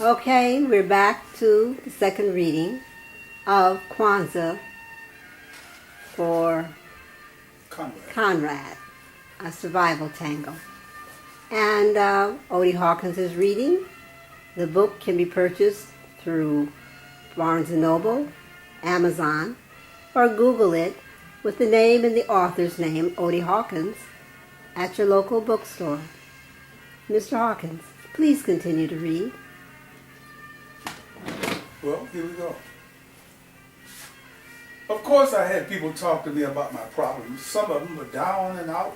Okay, we're back to the second reading of Kwanzaa for Conrad, a survival tango. And Odie Hawkins is reading. The book can be purchased through Barnes & Noble, Amazon, or Google it with the name and the author's name, Odie Hawkins, at your local bookstore. Mr. Hawkins, please continue to read. Well, here we go. Of course I had people talk to me about my problems. Some of them were down and out,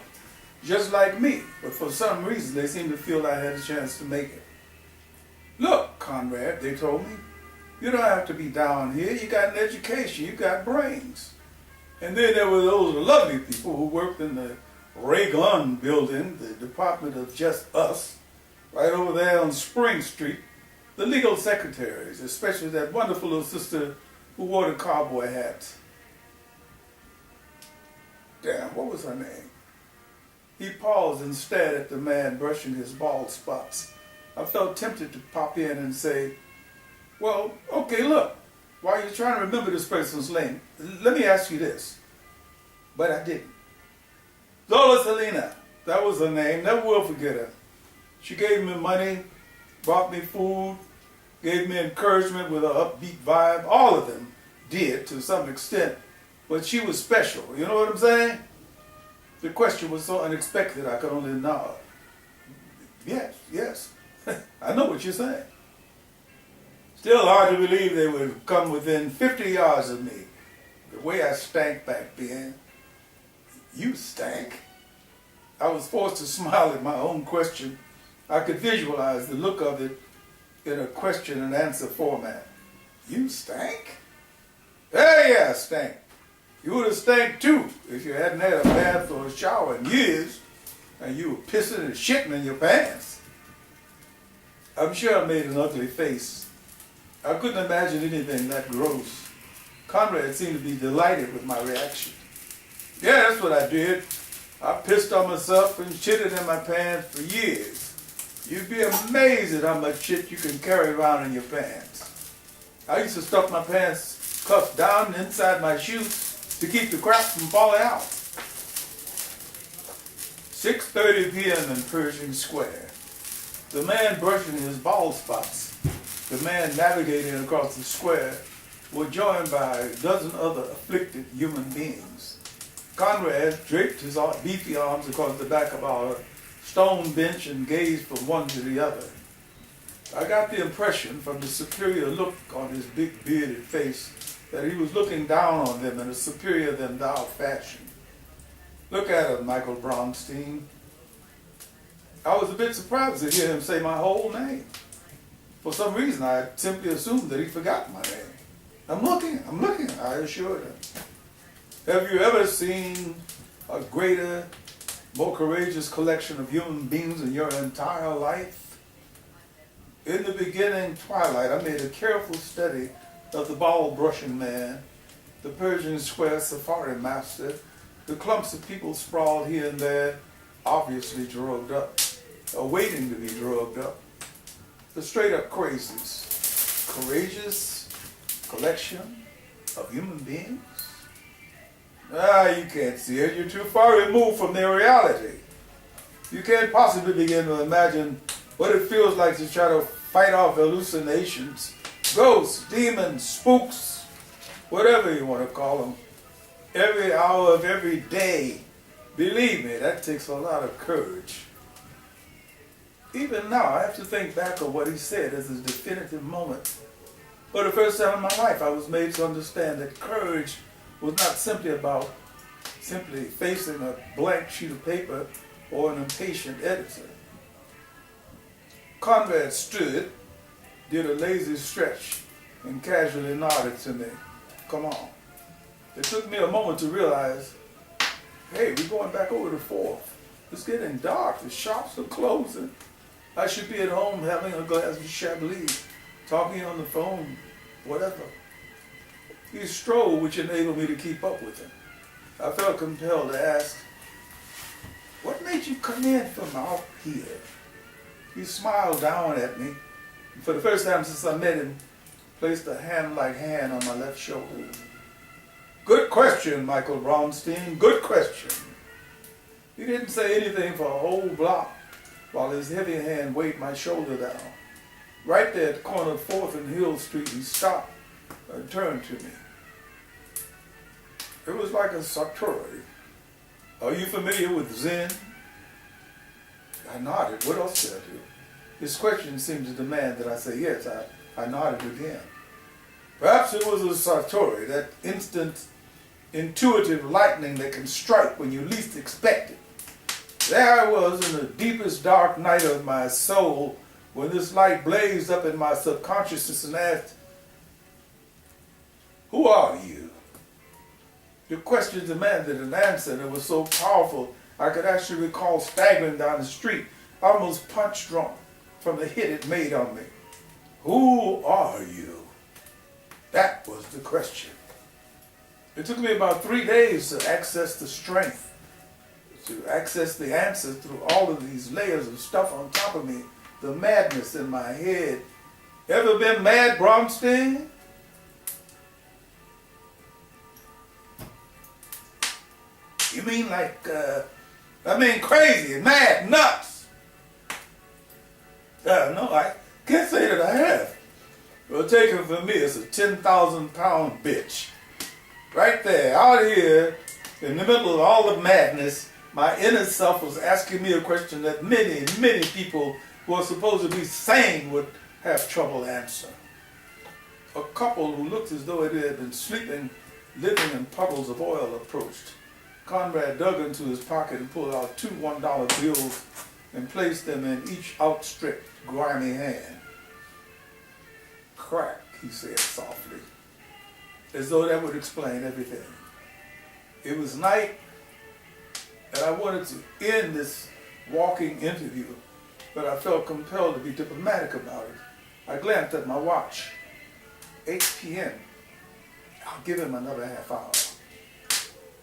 just like me, but for some reason they seemed to feel I had a chance to make it. Look, Conrad, they told me, you don't have to be down here. You got an education, you got brains. And then there were those lovely people who worked in the Ray Gunn building, the Department of Just Us, right over there on Spring Street. The legal secretaries, especially that wonderful little sister who wore the cowboy hats. Damn, what was her name? He paused and stared at the man brushing his bald spots. I felt tempted to pop in and say, well, okay, look, while you're trying to remember this person's name, let me ask you this. But I didn't. Zola Salena, that was her name, never will forget her. She gave me money, brought me food, gave me encouragement with an upbeat vibe. All of them did to some extent, but she was special. You know what I'm saying? The question was so unexpected I could only nod. Yes, I know what you're saying. Still hard to believe they would come within 50 yards of me. The way I stank back then. You stank? I was forced to smile at my own question. I could visualize the look of it in a question and answer format. You stank? Hey, yeah, I stank. You would have stank too if you hadn't had a bath or a shower in years and you were pissing and shitting in your pants. I'm sure I made an ugly face. I couldn't imagine anything that gross. Conrad seemed to be delighted with my reaction. Yeah, that's what I did. I pissed on myself and shitted in my pants for years. You'd be amazed at how much shit you can carry around in your pants. I used to stuff my pants cuffed down inside my shoes to keep the crap from falling out. 6:30 p.m. in Pershing Square. The man brushing his bald spots, the man navigating across the square, were joined by a dozen other afflicted human beings. Conrad draped his beefy arms across the back of our stone bench and gazed from one to the other. I got the impression from the superior look on his big bearded face that he was looking down on them in a superior than thou fashion. Look at him, Michael Bronstein. I was a bit surprised to hear him say my whole name. For some reason, I simply assumed that he forgot my name. I'm looking, I assured him. Have you ever seen a greater, more courageous collection of human beings in your entire life? In the beginning twilight, I made a careful study of the bald brushing man, the Pershing Square safari master, the clumps of people sprawled here and there, obviously drugged up, or waiting to be drugged up, the straight-up crazies. Courageous collection of human beings? You can't see it. You're too far removed from their reality. You can't possibly begin to imagine what it feels like to try to fight off hallucinations, ghosts, demons, spooks, whatever you want to call them, every hour of every day. Believe me, that takes a lot of courage. Even now, I have to think back on what he said as a definitive moment. For the first time in my life, I was made to understand that courage was not simply about facing a blank sheet of paper or an impatient editor. Conrad stood, did a lazy stretch, and casually nodded to me. Come on. It took me a moment to realize, hey, we're going back over to 4th. It's getting dark. The shops are closing. I should be at home having a glass of Chablis, talking on the phone, whatever. He strolled, which enabled me to keep up with him. I felt compelled to ask, what made you come in from out here? He smiled down at me, For the first time since I met him, placed a hand-like hand on my left shoulder. Good question, Michael Braunstein, good question. He didn't say anything for a whole block while his heavy hand weighed my shoulder down. Right there at the corner of 4th and Hill Street, he stopped and turned to me. It was like a satori. Are you familiar with Zen? I nodded. What else did I do? His question seemed to demand that I say yes. I nodded again. Perhaps it was a satori, that instant, intuitive lightning that can strike when you least expect it. There I was in the deepest dark night of my soul when this light blazed up in my subconsciousness and asked, who are you? The question demanded an answer that was so powerful I could actually recall staggering down the street, almost punch drunk from the hit it made on me. Who are you? That was the question. It took me about 3 days to access the strength, to access the answer through all of these layers of stuff on top of me, the madness in my head. Ever been mad, Braunstein? You mean like, crazy, mad, nuts? No, I can't say that I have. Well, take it from me, it's a 10,000-pound bitch. Right there, out here, in the middle of all the madness, my inner self was asking me a question that many, many people who are supposed to be sane would have trouble answering. A couple who looked as though they had been sleeping, living in puddles of oil approached. Conrad dug into his pocket and pulled out 2 $1 bills and placed them in each outstretched, grimy hand. Crack, he said softly, as though that would explain everything. It was night, and I wanted to end this walking interview, but I felt compelled to be diplomatic about it. I glanced at my watch. 8 p.m. I'll give him another half hour.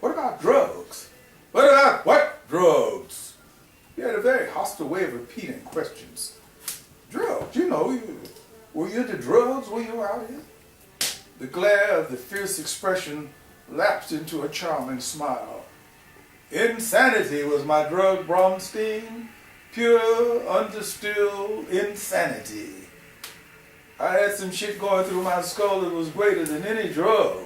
What about drugs? What about what drugs? He had a very hostile way of repeating questions. Drugs, were you into drugs when you were out here? The glare of the fierce expression lapsed into a charming smile. Insanity was my drug, Braunstein. Pure, undistilled insanity. I had some shit going through my skull that was greater than any drug.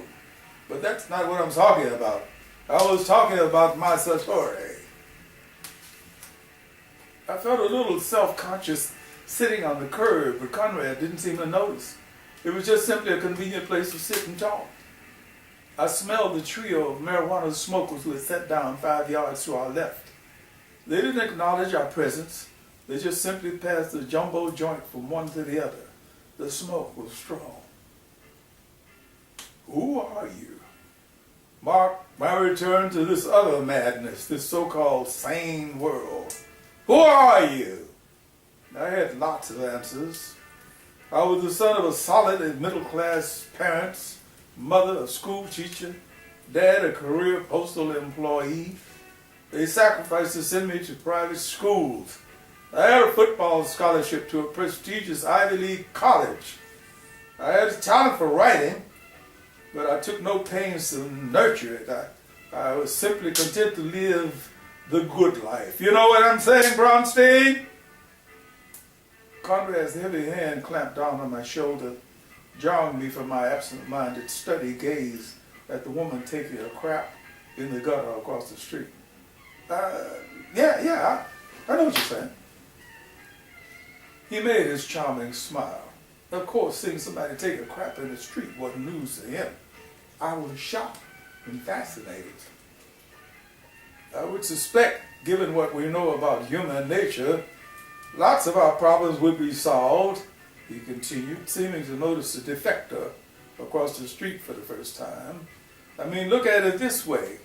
But that's not what I'm talking about. I was talking about my satori. I felt a little self-conscious sitting on the curb, but Conrad didn't seem to notice. It was just simply a convenient place to sit and talk. I smelled the trio of marijuana smokers who had sat down 5 yards to our left. They didn't acknowledge our presence. They just simply passed the jumbo joint from one to the other. The smoke was strong. Who are you? Mark my return to this other madness, this so-called sane world. Who are you? I had lots of answers. I was the son of a solid and middle-class parents, mother a school teacher, dad a career postal employee. They sacrificed to send me to private schools. I had a football scholarship to a prestigious Ivy League college. I had a talent for writing, but I took no pains to nurture it. I was simply content to live the good life. You know what I'm saying, Braunstein? Conrad's heavy hand clamped down on my shoulder, jarring me from my absent-minded, steady gaze at the woman taking a crap in the gutter across the street. I know what you're saying. He made his charming smile. Of course, seeing somebody take a crap in the street wasn't news to him. I was shocked and fascinated. I would suspect, given what we know about human nature, lots of our problems would be solved, he continued, seeming to notice the defector across the street for the first time. I mean, look at it this way.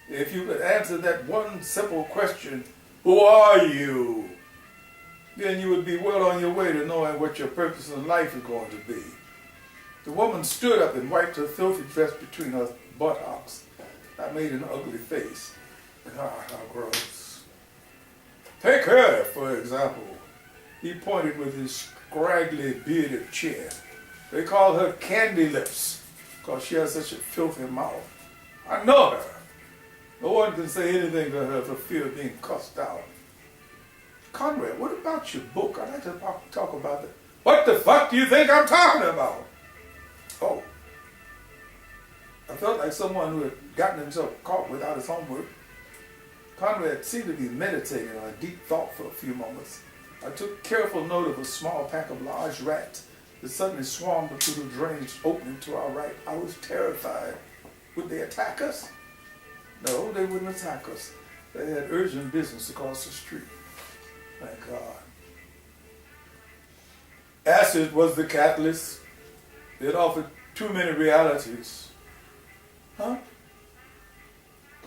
If you could answer that one simple question, who are you? Then you would be well on your way to knowing what your purpose in life is going to be. The woman stood up and wiped her filthy dress between her buttocks. I made an ugly face. God, how gross. Take her, for example. He pointed with his scraggly bearded chin. They call her Candy Lips because she has such a filthy mouth. I know her. No one can say anything to her for fear of being cussed out. Conrad, what about your book? I'd like to talk about that. What the fuck do you think I'm talking about? Oh. I felt like someone who had gotten himself caught without his homework. Conrad seemed to be meditating on a deep thought for a few moments. I took careful note of a small pack of large rats that suddenly swarmed through the drainage opening to our right. I was terrified. Would they attack us? No, they wouldn't attack us. They had urgent business across the street. Thank God. Acid was the catalyst. It offered too many realities. Huh?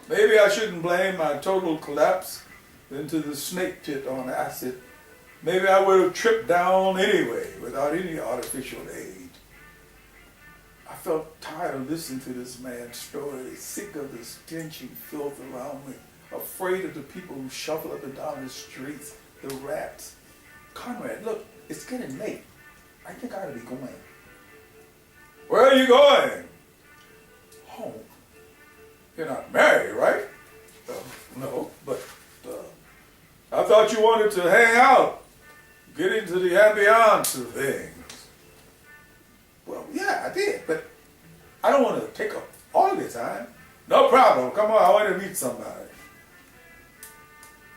Maybe I shouldn't blame my total collapse into the snake pit on acid. Maybe I would have tripped down anyway without any artificial aid. I felt tired of listening to this man's story, sick of the stenching filth around me, afraid of the people who shuffle up and down the streets, the rats. Conrad, look, it's getting late. I think I ought to be going. Where are you going? Home. You're not married, right? No, but I thought you wanted to hang out, get into the ambiance of things. Well, yeah, I did, but I don't want to take up all your time. No problem. Come on, I want to meet somebody.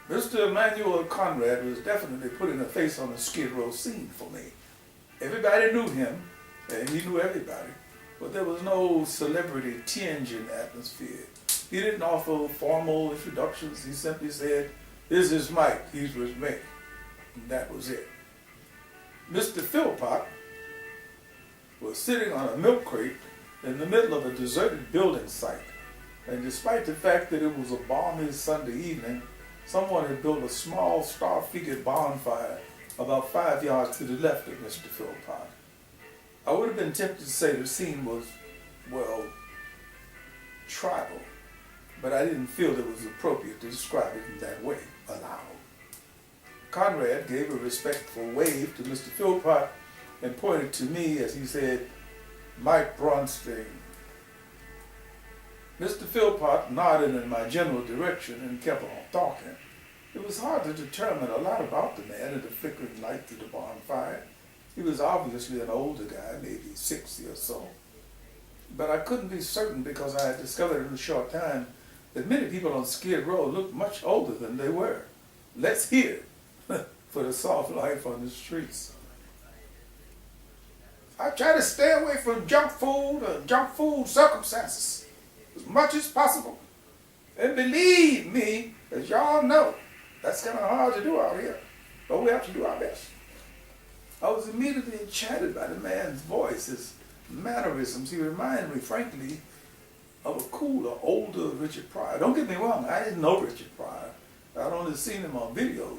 Mr. Emmanuel Conrad was definitely putting a face on the Skid Row scene for me. Everybody knew him, and he knew everybody, but there was no celebrity tinge in the atmosphere. He didn't offer formal introductions. He simply said, "This is Mike, he's with me." And that was it. Mr. Philpott was sitting on a milk crate in the middle of a deserted building site. And despite the fact that it was a balmy Sunday evening, someone had built a small star-figured bonfire about 5 yards to the left of Mr. Philpott. I would have been tempted to say the scene was, well, tribal, but I didn't feel it was appropriate to describe it in that way, aloud. Conrad gave a respectful wave to Mr. Philpott and pointed to me as he said, "Mike Bronstein." Mr. Philpott nodded in my general direction and kept on talking. It was hard to determine a lot about the man in the flickering light through the bonfire. He was obviously an older guy, maybe 60 or so. But I couldn't be certain because I had discovered in a short time that many people on Skid Row looked much older than they were. Let's hear for the soft life on the streets. I try to stay away from junk food and junk food circumstances as much as possible. And believe me, as y'all know, that's kind of hard to do out here, but we have to do our best. I was immediately enchanted by the man's voice, his mannerisms. He reminded me, frankly, of a cooler, older Richard Pryor. Don't get me wrong, I didn't know Richard Pryor. I'd only seen him on videos,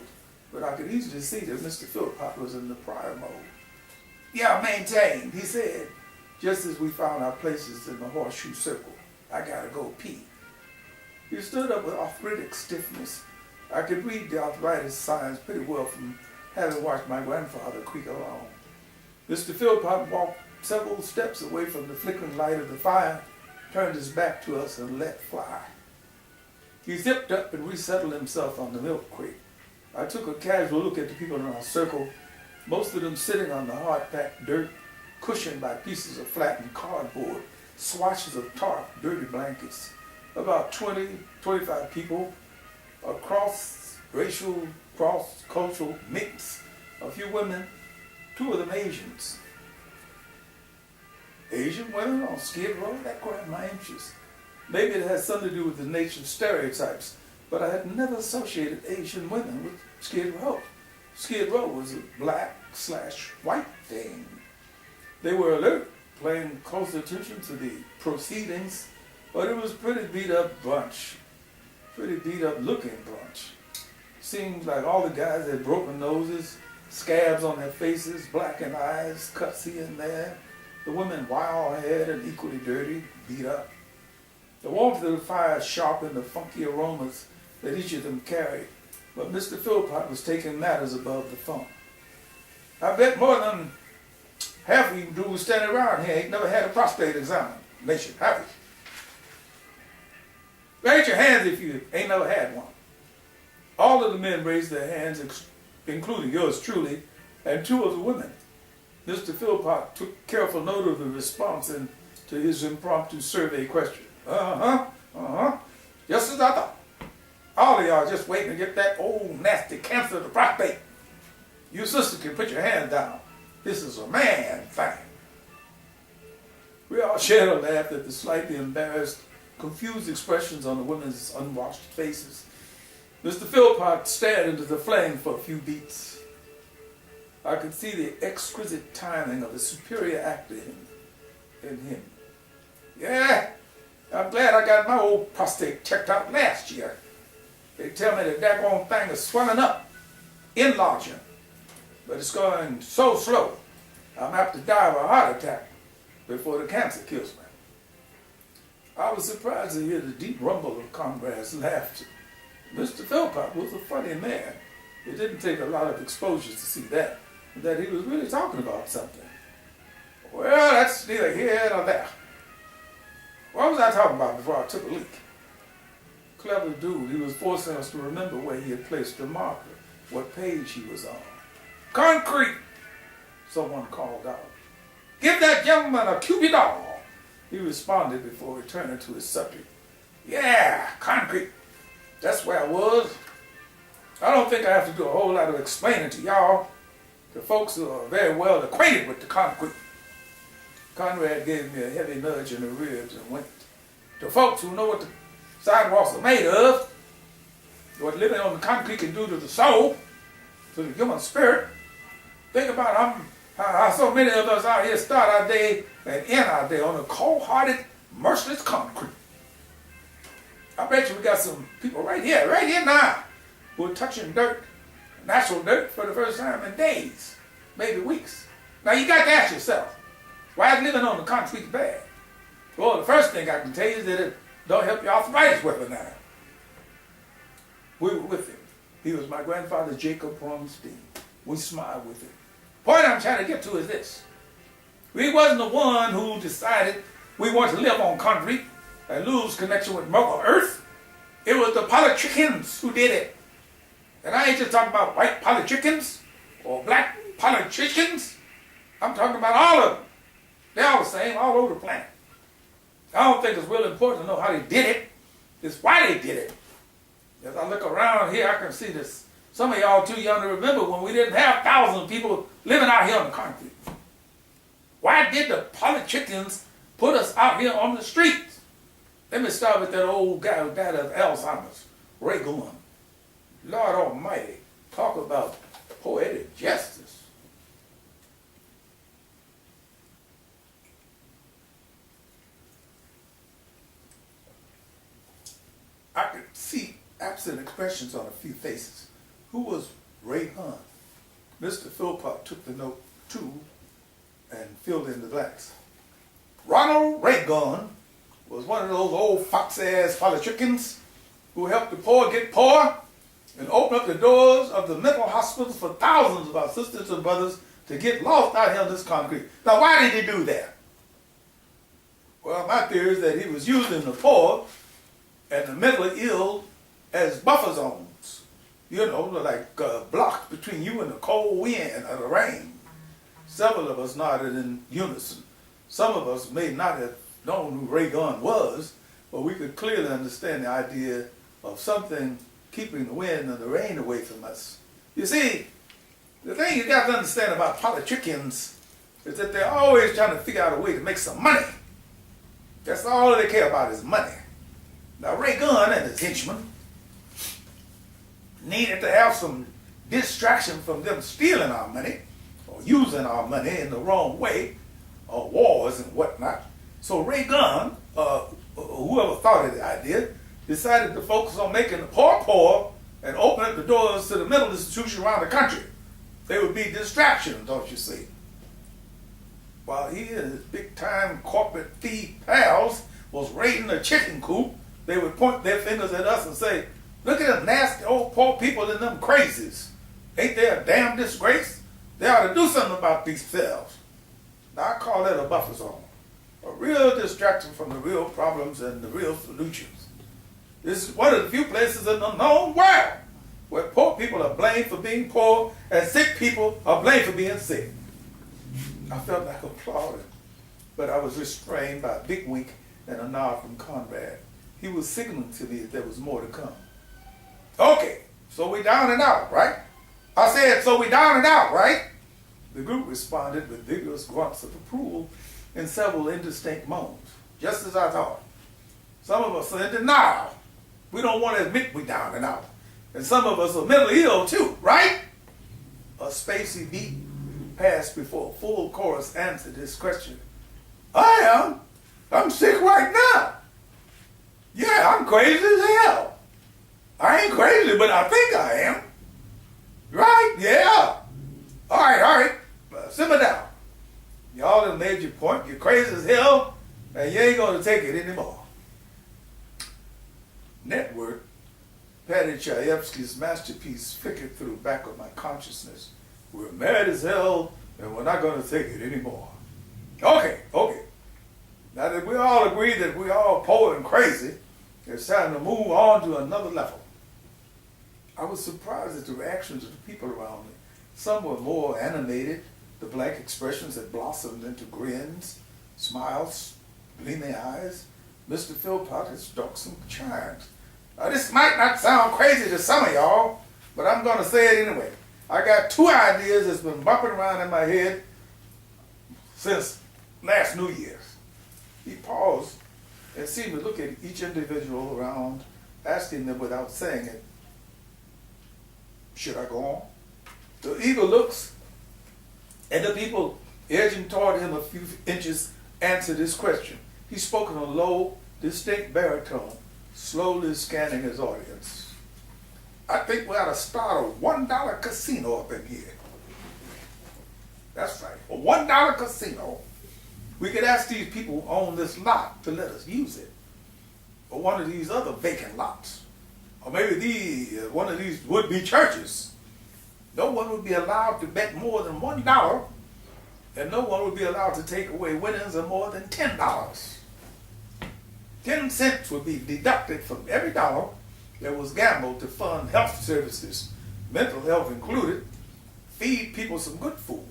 but I could easily see that Mr. Philpott was in the Pryor mode. "Yeah, maintained," he said, just as we found our places in the horseshoe circle. "I gotta go pee." He stood up with arthritic stiffness. I could read the arthritis signs pretty well from having watched my grandfather creak along. Mr. Philpott walked several steps away from the flickering light of the fire, turned his back to us, and let fly. He zipped up and resettled himself on the milk crate. I took a casual look at the people in our circle, most of them sitting on the hard-packed dirt, cushioned by pieces of flattened cardboard, swatches of tarp, dirty blankets. About 20, 25 people, a cross-racial, cross-cultural mix. A few women, 2 of them Asians. Asian women on Skid Row? That grabbed my interest. Maybe it has something to do with the nature of stereotypes, but I had never associated Asian women with Skid Row. Skid Row was a black/white thing. They were alert, paying close attention to the proceedings, but it was a pretty beat up bunch, pretty beat up looking bunch. Seemed like all the guys had broken noses, scabs on their faces, blackened eyes, cuts here and there. The women wild-haired and equally dirty, beat up. The warmth of the fire sharpened the funky aromas that each of them carried, but Mr. Philpott was taking matters above the funk. I bet more than half of you dudes standing around here ain't never had a prostate examination, have you? Raise your hands if you ain't never had one. All of the men raised their hands, including yours truly, and two of the women. Mr. Philpott took careful note of the response to his impromptu survey question. Just as I thought. All of y'all just waiting to get that old nasty cancer of the prostate. You sisters can put your hands down. This is a man thing. We all shared a laugh at the slightly embarrassed, confused expressions on the women's unwashed faces. Mr. Philpott stared into the flame for a few beats. I could see the exquisite timing of the superior actor in him. Yeah, I'm glad I got my old prostate checked out last year. They tell me the daggone thing is swelling up, enlarging, but it's going so slow, I'm apt to die of a heart attack before the cancer kills me. I was surprised to hear the deep rumble of Conrad's laughter. Mr. Philpott was a funny man. It didn't take a lot of exposure to see that he was really talking about something. Well, that's neither here nor there. What was I talking about before I took a leak? Clever dude, he was forcing us to remember where he had placed the marker, what page he was on. Concrete, someone called out. Give that gentleman a Cupid doll, he responded before returning to his subject. Yeah, concrete. That's where I was. I don't think I have to do a whole lot of explaining to y'all. The folks who are very well acquainted with the concrete. Conrad gave me a heavy nudge in the ribs and winked. The folks who know what the sidewalks are made of, what living on the concrete can do to the soul, to the human spirit. Think about how so many of us out here start our day and end our day on a cold-hearted, merciless concrete. I bet you we got some people right here now, who are touching dirt, natural dirt, for the first time in days, maybe weeks. Now you got to ask yourself, why is living on the concrete bad? Well, the first thing I can tell you is that it don't help your arthritis weapon now. We were with him. He was my grandfather, Jacob Bromstein. We smiled with him. Point I'm trying to get to is this. We wasn't the one who decided we want to live on concrete and lose connection with Mother Earth. It was the politicians who did it. And I ain't just talking about white politicians or black politicians. I'm talking about all of them. They're all the same all over the planet. I don't think it's really important to know how they did it. It's why they did it. As I look around here, I can see this. Some of y'all too young to remember when we didn't have thousands of people living out here on the concrete. Why did the politicians put us out here on the streets? Let me start with that old guy who died of Alzheimer's, Ray Gunn. Lord Almighty, talk about poetic justice. I could see absent expressions on a few faces. Who was Ray Gunn? Mr. Philpott took the note too and filled in the blanks. Ronald Reagan was one of those old fox-ass politicians who helped the poor get poor and open up the doors of the mental hospitals for thousands of our sisters and brothers to get lost out here on this concrete. Now, why did he do that? Well, my theory is that he was using the poor and the mentally ill as buffer zones. You know, like blocks between you and the cold wind or the rain. Several of us nodded in unison. Some of us may not have known who Ray Gunn was, but we could clearly understand the idea of something keeping the wind and the rain away from us. You see, the thing you got to understand about politicians is that they're always trying to figure out a way to make some money. That's all they care about is money. Now, Ray Gunn and his henchmen needed to have some distraction from them stealing our money or using our money in the wrong way, or wars and whatnot. So Ray Gunn, whoever thought of the idea, decided to focus on making the poor poor and open up the doors to the mental institutions around the country. They would be distractions, don't you see? While he and his big-time corporate thief pals was raiding the chicken coop, they would point their fingers at us and say, "Look at them nasty old poor people and them crazies. Ain't they a damn disgrace? They ought to do something about themselves. Now I call that a buffer zone. A real distraction from the real problems and the real solutions. This is one of the few places in the known world where poor people are blamed for being poor and sick people are blamed for being sick. I felt like applauding, but I was restrained by a big wink and a nod from Conrad. He was signaling to me that there was more to come. Okay, so we down and out, right? I said, so we down and out, right? The group responded with vigorous grunts of approval and several indistinct moans, just as I thought. Some of us are in denial. We don't want to admit we down and out. And some of us are mentally ill too, right? A spacey beat passed before a full chorus answered this question. I am. I'm sick right now. Yeah, I'm crazy as hell. I ain't crazy, but I think I am. Right? Yeah. All right. Simmer down. Y'all done made your point. You're crazy as hell, and you ain't going to take it anymore. Network, Patty Chayefsky's masterpiece flickered through the back of my consciousness. We're mad as hell, and we're not going to take it anymore. Okay. Now that we all agree that we're all poor and crazy, it's time to move on to another level. I was surprised at the reactions of the people around me. Some were more animated. The blank expressions had blossomed into grins, smiles, gleaming eyes. Mr. Philpott had struck some chimes. Now, this might not sound crazy to some of y'all, but I'm going to say it anyway. I got two ideas that's been bumping around in my head since last New Year's. He paused and seemed to look at each individual around, asking them without saying it, should I go on? The eagle looks, and the people edging toward him a few inches answered his question. He spoke in a low, distinct baritone, slowly scanning his audience. I think we ought to start a $1 casino up in here. That's right, a $1 casino. We could ask these people who own this lot to let us use it, or one of these other vacant lots, or maybe one of these would-be churches. No one would be allowed to bet more than $1, and no one would be allowed to take away winnings of more than $10. 10 cents would be deducted from every dollar that was gambled to fund health services, mental health included, feed people some good food,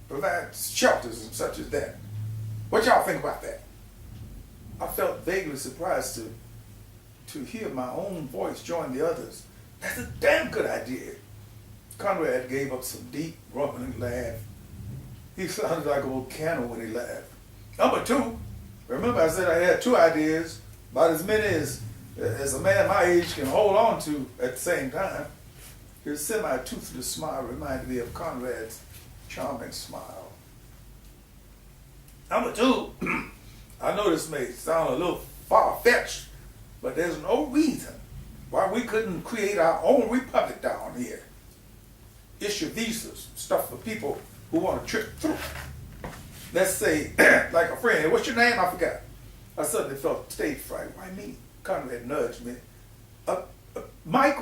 provide shelters and such as that. What y'all think about that? I felt vaguely surprised to hear my own voice join the others. That's a damn good idea. Conrad gave up some deep, rumbling laugh. He sounded like old Cannon when he laughed. Number two, remember I said I had two ideas, about as many as a man my age can hold on to at the same time. His semi-toothless smile reminded me of Conrad's charming smile. Number two, I know this may sound a little far-fetched, but there's no reason why we couldn't create our own republic down here. Issue visas, stuff for people who want to trip through. Let's say, like a friend, what's your name? I forgot. I suddenly felt stage fright. Why me? Conrad nudged me. Mike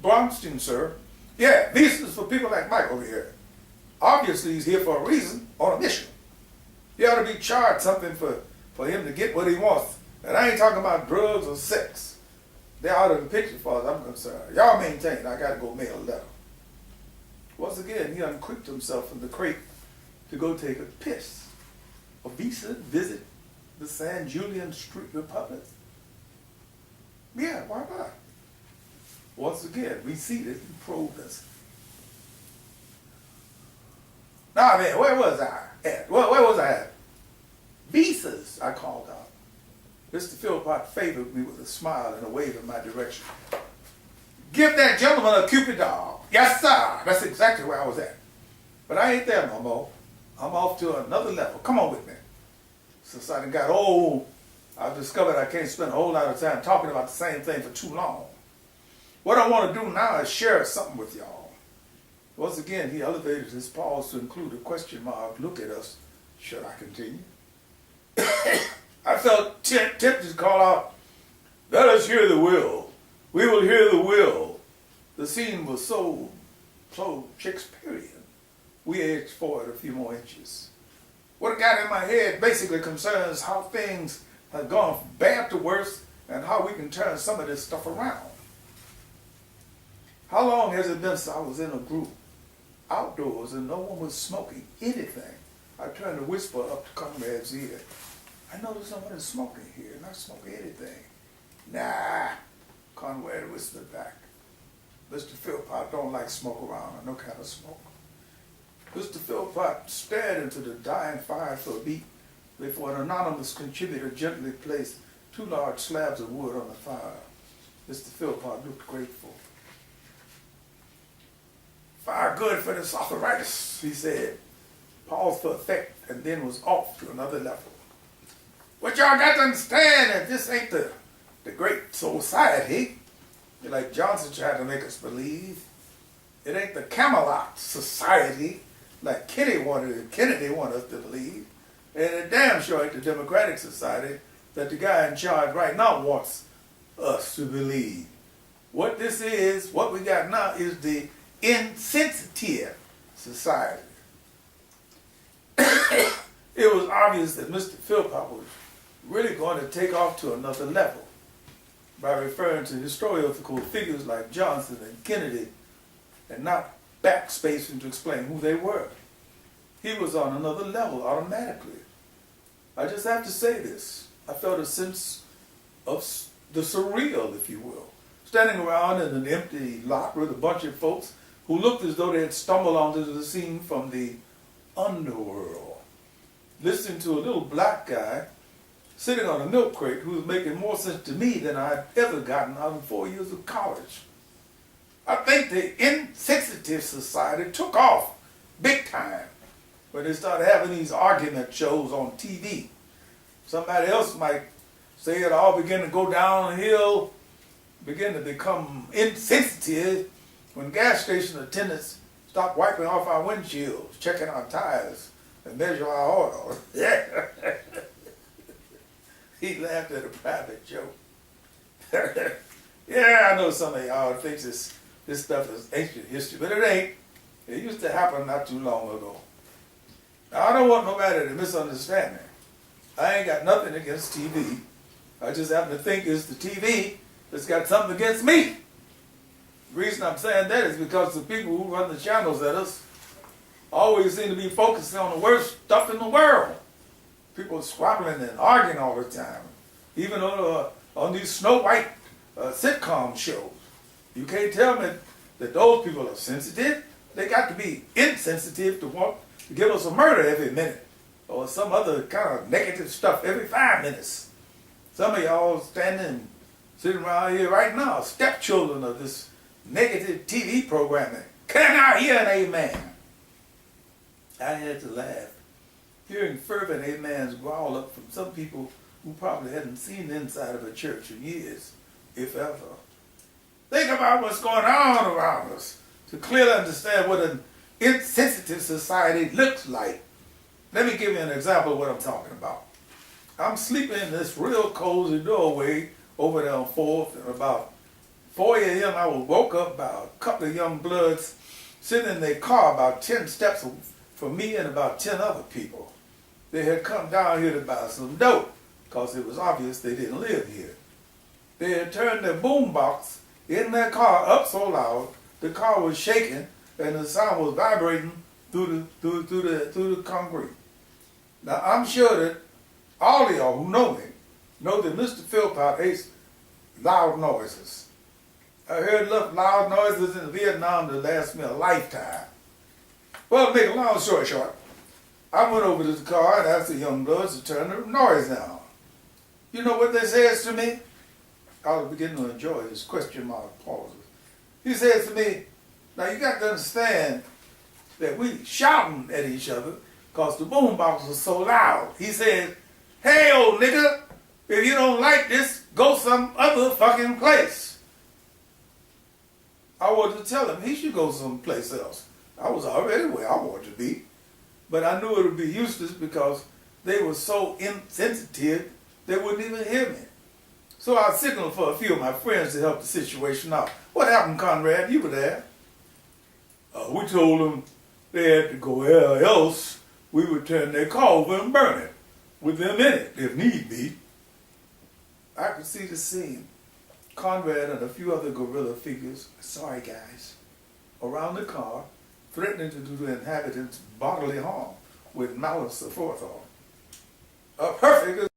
Bronstein, sir. Yeah, visas for people like Mike over here. Obviously, he's here for a reason, on a mission. He ought to be charged something for him to get what he wants. And I ain't talking about drugs or sex. They're out of the picture as far as I'm concerned. Y'all maintain, I gotta go mail a letter. Once again, he uncooped himself from the crate to go take a piss. A visa visit the San Julian Street Republic? Yeah, why not? Once again, receded and probed us. Now, man, where was I at? Where was I at? Visas, I called out. Mr. Philpott favored me with a smile and a wave in my direction. Give that gentleman a Cupid doll. Yes, sir. That's exactly where I was at. But I ain't there no more. I'm off to another level. Come on with me. Since I done got old, I've discovered I can't spend a whole lot of time talking about the same thing for too long. What I want to do now is share something with y'all. Once again, he elevated his pause to include a question mark. Look at us. Should I continue? I felt tempted to call out, let us hear the will. We will hear the will. The scene was so Shakespearean. we edged forward a few more inches. What I got in my head basically concerns how things have gone from bad to worse and how we can turn some of this stuff around. How long has it been since I was in a group outdoors and no one was smoking anything? I turned to whisper up to Conrad's ear. I noticed someone is smoking here, not smoking anything. Nah, Conrad whispered back. Mr. Philpott don't like smoke around, or no kind of smoke. Mr. Philpott stared into the dying fire for a beat before an anonymous contributor gently placed 2 large slabs of wood on the fire. Mr. Philpott looked grateful. Fire good for this arthritis, he said. Paused for effect and then was off to another level. What y'all got to understand that this ain't the great society, like Johnson tried to make us believe. It ain't the Camelot society, like Kennedy wanted us to believe. And it damn sure ain't the Democratic society that the guy in charge right now wants us to believe. What this is, what we got now, is the insensitive society. It was obvious that Mr. Philpott was really going to take off to another level by referring to historical figures like Johnson and Kennedy and not backspacing to explain who they were. He was on another level automatically. I just have to say this. I felt a sense of the surreal, if you will. Standing around in an empty lot with a bunch of folks who looked as though they had stumbled onto the scene from the underworld. Listening to a little black guy sitting on a milk crate who was making more sense to me than I'd ever gotten out of 4 years of college. I think the insensitive society took off big time when they started having these argument shows on TV. Somebody else might say it all began to go downhill, begin to become insensitive when gas station attendants stopped wiping off our windshields, checking our tires, and measure our oil. Yeah. He laughed at a private joke. Yeah, I know some of y'all think this stuff is ancient history, but it ain't. It used to happen not too long ago. Now, I don't want nobody to misunderstand me. I ain't got nothing against TV. I just happen to think it's the TV that's got something against me. The reason I'm saying that is because the people who run the channels at us always seem to be focusing on the worst stuff in the world. People squabbling and arguing all the time. Even on these Snow White sitcom shows. You can't tell me that those people are sensitive. They got to be insensitive to want to give us a murder every minute. Or some other kind of negative stuff every 5 minutes. Some of y'all standing, sitting around here right now, stepchildren of this negative TV programming. Can I hear an amen? I had to laugh. Hearing fervent amens growl up from some people who probably hadn't seen the inside of a church in years, if ever. Think about what's going on around us to clearly understand what an insensitive society looks like. Let me give you an example of what I'm talking about. I'm sleeping in this real cozy doorway over there on 4th, and about 4 a.m. I was woke up by a couple of young bloods sitting in their car about 10 steps from me and about 10 other people. They had come down here to buy some dope, because it was obvious they didn't live here. They had turned their boombox in their car up so loud, the car was shaking, and the sound was vibrating through the concrete. Now, I'm sure that all of y'all who know me know that Mr. Philpott hates loud noises. I heard enough loud noises in Vietnam to last me a lifetime. Well, to make a long story short, I went over to the car and asked the young bloods to turn the noise down. You know what they says to me? I was beginning to enjoy his question mark pauses. He says to me, now you got to understand that we shouting at each other because the boombox was so loud. He said, hey old nigga, if you don't like this, go some other fucking place. I wanted to tell him he should go someplace else. I was already where I wanted to be. But I knew it would be useless because they were so insensitive they wouldn't even hear me. So I signaled for a few of my friends to help the situation out. What happened, Conrad? You were there. We told them they had to go, or else we would turn their car over and burn it with them in it, if need be. I could see the scene. Conrad and a few other guerrilla figures, sorry guys, around the car, threatening to do the inhabitants bodily harm with malice aforethought. A perfect